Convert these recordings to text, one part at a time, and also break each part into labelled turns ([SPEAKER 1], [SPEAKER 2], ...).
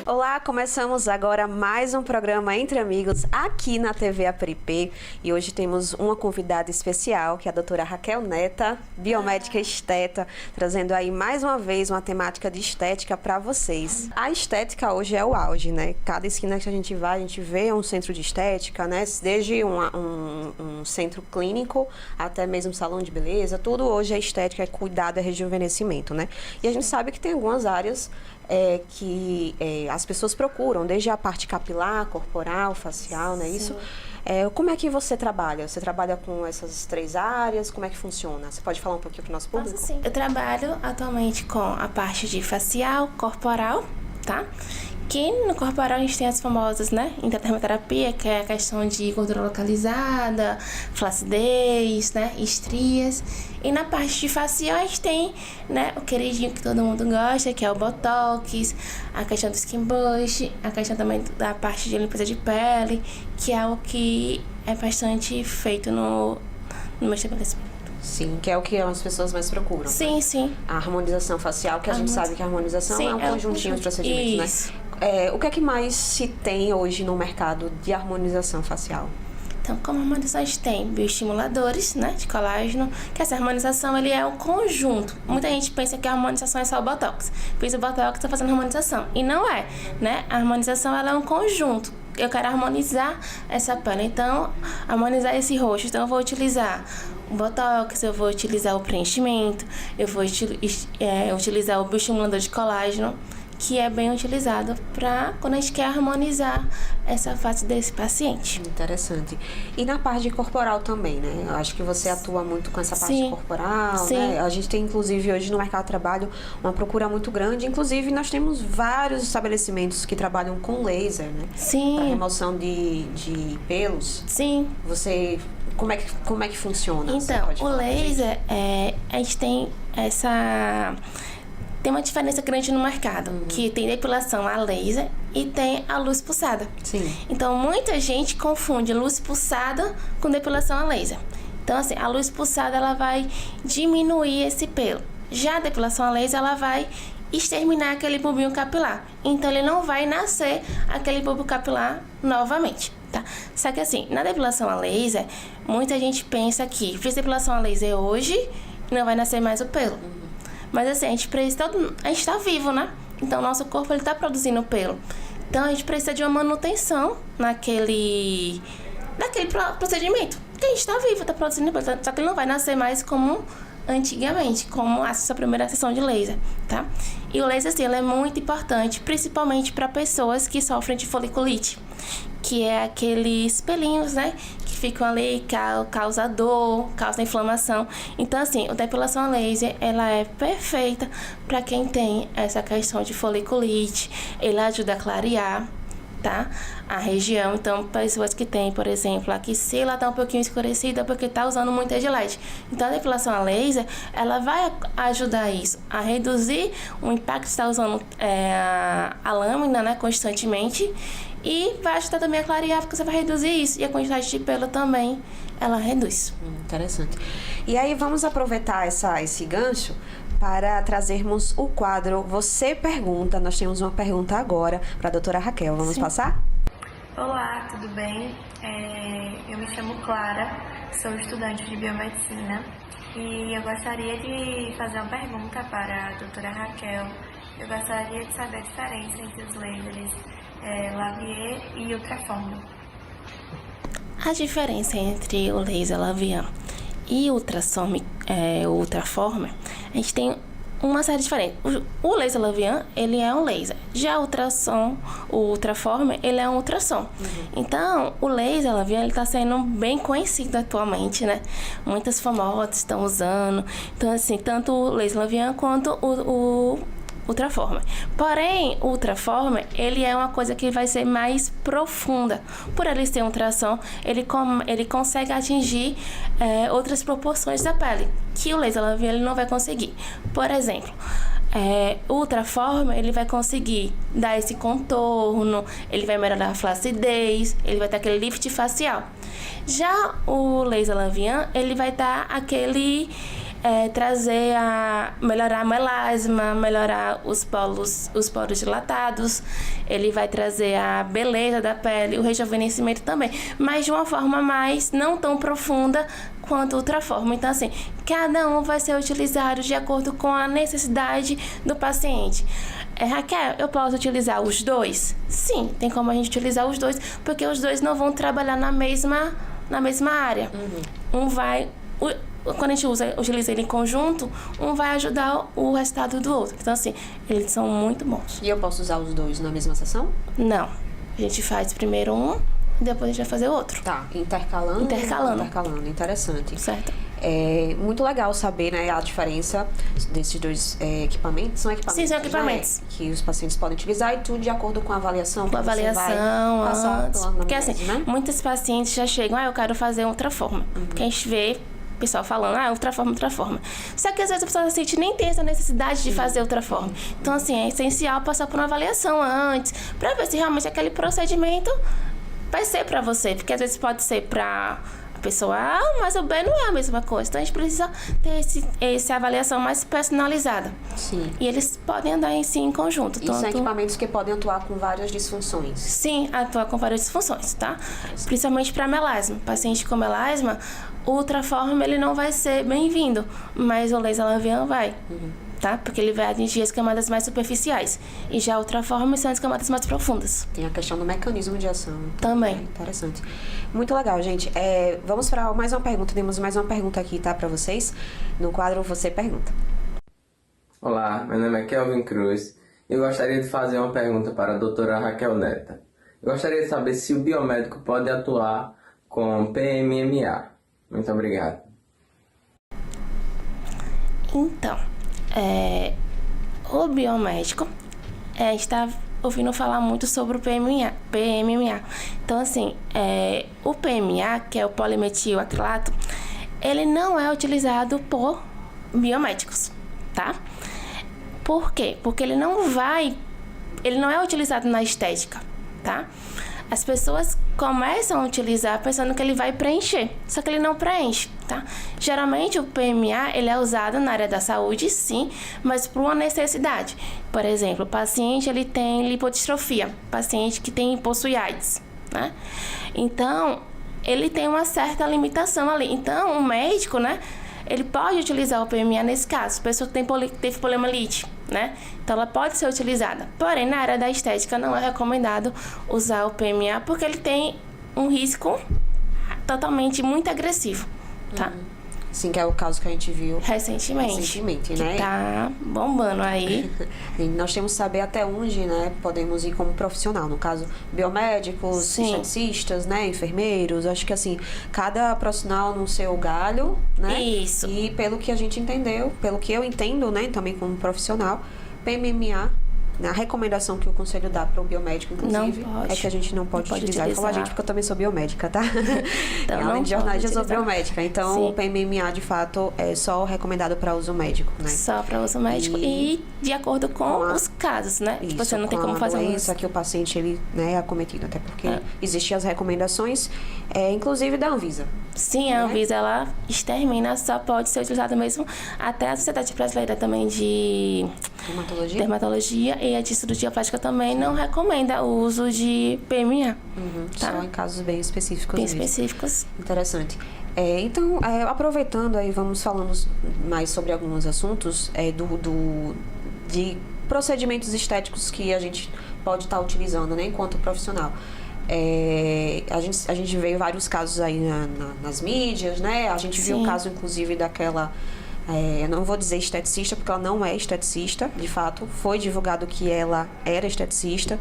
[SPEAKER 1] Olá, começamos agora mais um programa Entre Amigos aqui na TV Apripê e hoje temos uma convidada especial, que é a doutora Raquel Neta, biomédica esteta, trazendo aí mais uma vez uma temática de estética para vocês. A estética hoje é o auge, né? Cada esquina que a gente vai, a gente vê um centro de estética, né? Desde um centro clínico até mesmo salão de beleza, tudo hoje é estética, é cuidado, é rejuvenescimento, né? E a gente sabe que tem algumas áreas que as pessoas procuram, desde a parte capilar, corporal, facial, né? Isso. Como é que você trabalha? Você trabalha com essas três áreas? Como é que funciona? Você pode falar um pouquinho para o nosso público?
[SPEAKER 2] Posso, sim. Eu trabalho atualmente com a parte de facial, corporal, tá? Que no corporal a gente tem as famosas, né, dermoterapia, que é a questão de gordura localizada, flacidez, né, estrias. E na parte de facial a gente tem, né, o queridinho que todo mundo gosta, que é o Botox, a questão do Skin Boost, a questão também da parte de limpeza de pele, que é o que é bastante feito no meu estabelecimento.
[SPEAKER 1] Sim, que é o que as pessoas mais procuram.
[SPEAKER 2] Sim,
[SPEAKER 1] né?
[SPEAKER 2] sim.
[SPEAKER 1] A harmonização facial, que a gente sabe que a harmonização é um conjuntinho de procedimentos,
[SPEAKER 2] isso,
[SPEAKER 1] né? O que é que mais se tem hoje no mercado de harmonização facial?
[SPEAKER 2] Então, como harmonização, a gente tem bioestimuladores, né, de colágeno, que essa harmonização, ele é um conjunto. Muita gente pensa que a harmonização é só o Botox. Por isso o Botox está fazendo harmonização. E não é, né? A harmonização, ela é um conjunto. Eu quero harmonizar essa pele, então, harmonizar esse rosto. Então, eu vou utilizar o Botox, eu vou utilizar o preenchimento, eu vou utilizar o bioestimulador de colágeno, que é bem utilizado para quando a gente quer harmonizar essa face desse paciente.
[SPEAKER 1] Interessante. E na parte corporal também, né? Eu acho que você atua muito com essa parte corporal,
[SPEAKER 2] sim,
[SPEAKER 1] né? A gente tem, inclusive, hoje no mercado de trabalho, uma procura muito grande. Inclusive, nós temos vários estabelecimentos que trabalham com laser, né?
[SPEAKER 2] Sim.
[SPEAKER 1] Para remoção de pelos.
[SPEAKER 2] Sim.
[SPEAKER 1] Você... Como é que funciona?
[SPEAKER 2] Então, o laser, a gente tem tem uma diferença grande no mercado, que tem depilação a laser e tem a luz pulsada.
[SPEAKER 1] Sim.
[SPEAKER 2] Então, muita gente confunde luz pulsada com depilação a laser. Então, assim, a luz pulsada, ela vai diminuir esse pelo. Já a depilação a laser, ela vai exterminar aquele bulbinho capilar. Então, ele não vai nascer aquele bulbo capilar novamente, tá? Só que, assim, na depilação a laser, muita gente pensa que fiz depilação a laser hoje e não vai nascer mais o pelo. Mas assim, a gente tá vivo, né? Então, nosso corpo, ele tá produzindo pelo. Então, a gente precisa de uma manutenção naquele procedimento. Porque a gente tá vivo, tá produzindo pelo. Só que ele não vai nascer mais como antigamente, como a sua primeira sessão de laser, tá? E o laser, assim, ele é muito importante, principalmente para pessoas que sofrem de foliculite, que é aqueles pelinhos, né, que ficam ali, causa dor, causa inflamação. Então, assim, a depilação a laser, ela é perfeita para quem tem essa questão de foliculite. Ele ajuda a clarear, tá, a região. Então, pessoas que têm, por exemplo, a axila tá um pouquinho escurecida porque tá usando muito red light. Então, a depilação a laser, ela vai ajudar isso, a reduzir o impacto de estar usando a lâmina, né, constantemente, e vai ajudar também a clarear, porque você vai reduzir isso. E a quantidade de pelo também, ela reduz.
[SPEAKER 1] Interessante. E aí, vamos aproveitar esse gancho para trazermos o quadro Você Pergunta. Nós temos uma pergunta agora para a doutora Raquel. Vamos passar?
[SPEAKER 3] Olá, tudo bem? Eu me chamo Clara, sou estudante de biomedicina e eu gostaria de fazer uma pergunta para a doutora Raquel. Eu gostaria de saber a diferença entre os lasers Lavier e ultrassom.
[SPEAKER 2] A diferença entre o laser Lavier e o ultraformer, a gente tem uma série diferente. O laser Lavier, ele é um laser. Já o ultraformer, ele é um ultrassom. Então, o laser Lavier, ele está sendo bem conhecido atualmente, né? Muitas famosas estão usando. Então, assim, tanto o laser Lavier quanto o ultraformer. Porém, o ultraformer, ele é uma coisa que vai ser mais profunda. Por ele ser um ultrassom, ele consegue atingir outras proporções da pele, que o laser Lavier ele não vai conseguir. Por exemplo, o ultraformer, ele vai conseguir dar esse contorno, ele vai melhorar a flacidez, ele vai ter aquele lift facial. Já o laser Lavier, ele vai dar aquele melhorar a melasma, melhorar os poros dilatados. Ele vai trazer a beleza da pele, o rejuvenescimento também, mas de uma forma mais não tão profunda quanto o Ultraforma. Então, assim, cada um vai ser utilizado de acordo com a necessidade do paciente. Raquel, eu posso utilizar os dois? Sim, tem como a gente utilizar os dois, porque os dois não vão trabalhar na mesma área. Quando a gente utiliza ele em conjunto, um vai ajudar o resultado do outro. Então, assim, eles são muito bons.
[SPEAKER 1] E eu posso usar os dois na mesma sessão?
[SPEAKER 2] Não. A gente faz primeiro um e depois a gente vai fazer outro.
[SPEAKER 1] Tá, intercalando. Intercalando, interessante.
[SPEAKER 2] Certo.
[SPEAKER 1] É muito legal saber, né, a diferença desses dois equipamentos. São equipamentos,
[SPEAKER 2] Sim, são equipamentos.
[SPEAKER 1] Né, que os pacientes podem utilizar e tudo de acordo com a avaliação.
[SPEAKER 2] Com a avaliação antes. Porque assim,
[SPEAKER 1] né?
[SPEAKER 2] muitos pacientes já chegam, eu quero fazer Ultraforma. Porque a gente vê o pessoal falando, Ultraforma. Só que às vezes a pessoa nem tem essa necessidade de fazer Ultraforma. Então, assim, é essencial passar por uma avaliação antes, pra ver se realmente aquele procedimento vai ser pra você. Porque às vezes pode ser pra pessoa A, mas o B não é a mesma coisa. Então, a gente precisa ter essa avaliação mais personalizada.
[SPEAKER 1] Sim.
[SPEAKER 2] E eles podem andar em conjunto.
[SPEAKER 1] E são equipamentos que podem atuar com várias disfunções.
[SPEAKER 2] Sim, atuar com várias disfunções, tá? Principalmente para melasma. Paciente com melasma, o Ultraforma ele não vai ser bem-vindo, mas o laser Lavian vai. Tá? Porque ele vai atingir as camadas mais superficiais. E já o Ultraforma são as camadas mais profundas.
[SPEAKER 1] Tem a questão do mecanismo de ação.
[SPEAKER 2] Também.
[SPEAKER 1] Interessante. Muito legal, gente. Vamos para mais uma pergunta. Temos mais uma pergunta aqui, tá? Para vocês. No quadro Você Pergunta.
[SPEAKER 4] Olá, meu nome é Kelvin Cruz. Eu gostaria de fazer uma pergunta para a doutora Raquel Neta. Eu gostaria de saber se o biomédico pode atuar com PMMA. Muito obrigado.
[SPEAKER 2] Então, o biomédico está ouvindo falar muito sobre o PMMA. Então, assim, o PMA, que é o polimetilacrilato, ele não é utilizado por biomédicos, tá? Por quê? Porque ele não é utilizado na estética, tá? As pessoas começam a utilizar pensando que ele vai preencher, só que ele não preenche, tá? Geralmente o PMA ele é usado na área da saúde, sim, mas por uma necessidade. Por exemplo, o paciente ele tem lipodistrofia, paciente que possui AIDS, né? Então, ele tem uma certa limitação ali. Então, o médico, né, ele pode utilizar o PMA nesse caso. Pessoa que teve poliomielite, né? Então, ela pode ser utilizada. Porém, na área da estética, não é recomendado usar o PMA porque ele tem um risco totalmente muito agressivo, tá?
[SPEAKER 1] Sim, que é o caso que a gente viu
[SPEAKER 2] recentemente,
[SPEAKER 1] né?
[SPEAKER 2] Que tá bombando aí.
[SPEAKER 1] E nós temos que saber até onde, né, podemos ir como profissional. No caso, biomédicos, esteticistas, né, enfermeiros. Acho que, assim, cada profissional no seu galho, né?
[SPEAKER 2] Isso.
[SPEAKER 1] E pelo que a gente entendeu, pelo que eu entendo, né, também como profissional, PMMA, a recomendação que o conselho dá para o biomédico, inclusive, é que a gente não pode utilizar. Eu falo a gente porque eu também sou biomédica, tá?
[SPEAKER 2] Então,
[SPEAKER 1] além de jornalista, eu sou
[SPEAKER 2] utilizar.
[SPEAKER 1] biomédica. Então,
[SPEAKER 2] Sim.
[SPEAKER 1] o PMMA, de fato, é só recomendado para uso médico, né?
[SPEAKER 2] Só para uso médico e de acordo com os casos, né?
[SPEAKER 1] Isso,
[SPEAKER 2] Você não tem como fazer
[SPEAKER 1] isso que o paciente ele, né, é acometido, até porque existem as recomendações, inclusive da Anvisa.
[SPEAKER 2] Sim, a Anvisa, ela extermina, só pode ser utilizada mesmo até a Sociedade Brasileira também de Dermatologia e a de Cirurgia Plástica também não recomenda o uso de PMA. Tá?
[SPEAKER 1] Só em casos bem específicos.
[SPEAKER 2] Bem específicos.
[SPEAKER 1] Interessante. Então, aproveitando aí, vamos falando mais sobre alguns assuntos de procedimentos estéticos que a gente pode estar utilizando, né, enquanto profissional. A gente vê vários casos aí nas mídias, né? A gente viu o caso, inclusive, daquela... eu não vou dizer esteticista, porque ela não é esteticista, de fato. Foi divulgado que ela era esteticista,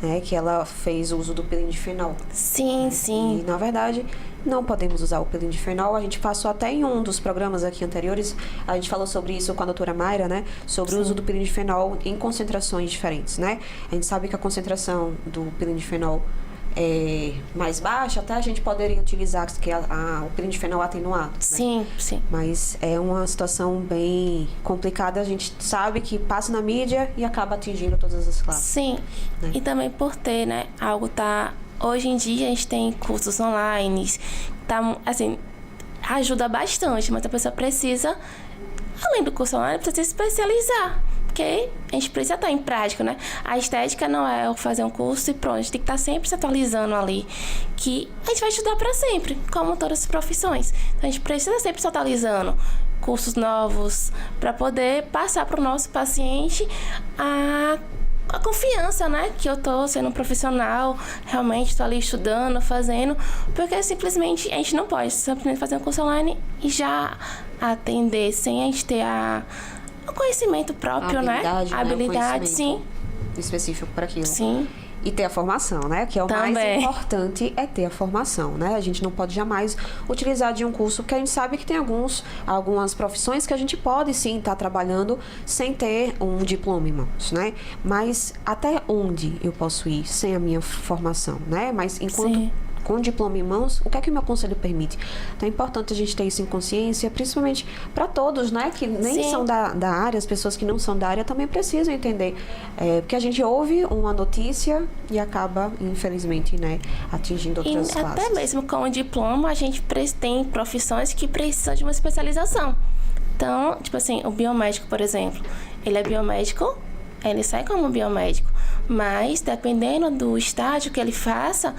[SPEAKER 1] né? Que ela fez uso do pilindifenol.
[SPEAKER 2] Sim, sim.
[SPEAKER 1] E, na verdade, não podemos usar o pilindifenol. A gente passou até em um dos programas aqui anteriores, a gente falou sobre isso com a doutora Mayra, né? Sobre o uso do pilindifenol em concentrações diferentes, né? A gente sabe que a concentração do pilindifenol mais baixa, até a gente poderia utilizar o pilindifenol atenuado.
[SPEAKER 2] Sim,
[SPEAKER 1] né?
[SPEAKER 2] sim.
[SPEAKER 1] Mas é uma situação bem complicada. A gente sabe que passa na mídia e acaba atingindo todas as classes.
[SPEAKER 2] Sim, né? E também por ter, né, hoje em dia a gente tem cursos online, assim, ajuda bastante, mas a pessoa precisa além do curso online, precisa se especializar. Porque a gente precisa estar em prática, né? A estética não é eu fazer um curso e pronto. A gente tem que estar sempre se atualizando ali. Que a gente vai estudar para sempre, como todas as profissões. Então, a gente precisa sempre se atualizando. Cursos novos, para poder passar para o nosso paciente a confiança, né? Que eu tô sendo um profissional, realmente estou ali estudando, fazendo. Porque simplesmente a gente não pode simplesmente fazer um curso online e já atender sem a gente ter o conhecimento próprio,
[SPEAKER 1] habilidade,
[SPEAKER 2] né? Habilidade, sim.
[SPEAKER 1] Específico para aquilo.
[SPEAKER 2] Sim.
[SPEAKER 1] E ter a formação, né? Que é o
[SPEAKER 2] Também.
[SPEAKER 1] mais importante, é ter a formação, né? A gente não pode jamais utilizar de um curso, porque a gente sabe que tem algumas profissões que a gente pode sim estar trabalhando sem ter um diploma, irmãos, né? Mas até onde eu posso ir sem a minha formação, né? Mas enquanto...
[SPEAKER 2] Sim.
[SPEAKER 1] Com o diploma em mãos, o que é que o meu conselho permite? Então é importante a gente ter isso em consciência, principalmente para todos, né? Que nem
[SPEAKER 2] Sim.
[SPEAKER 1] são da área, as pessoas que não são da área também precisam entender. Porque a gente ouve uma notícia e acaba, infelizmente, né, atingindo outras
[SPEAKER 2] E
[SPEAKER 1] classes.
[SPEAKER 2] até mesmo com o diploma, a gente tem profissões que precisam de uma especialização. Então, tipo assim, o biomédico, por exemplo, ele é biomédico, ele sai como biomédico, mas dependendo do estágio que ele faça,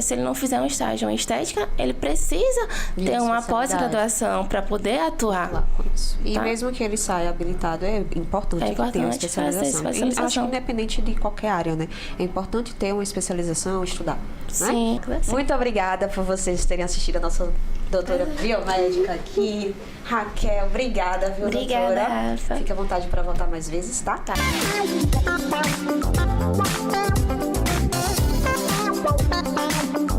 [SPEAKER 2] se ele não fizer um estágio em estética, ele precisa ter uma pós-graduação para poder atuar.
[SPEAKER 1] Lá com isso. E
[SPEAKER 2] Tá.
[SPEAKER 1] mesmo que ele saia habilitado, é importante que tenha uma
[SPEAKER 2] fazer
[SPEAKER 1] especialização.
[SPEAKER 2] especialização.
[SPEAKER 1] Acho que independente de qualquer área, né? É importante ter uma especialização, estudar.
[SPEAKER 2] Sim,
[SPEAKER 1] Né? Muito obrigada por vocês terem assistido a nossa doutora biomédica aqui. Raquel, obrigada, viu,
[SPEAKER 2] Obrigada,
[SPEAKER 1] doutora?
[SPEAKER 2] Rafa.
[SPEAKER 1] Fique à vontade para voltar mais vezes, tá?
[SPEAKER 2] Tá.
[SPEAKER 5] Thank you.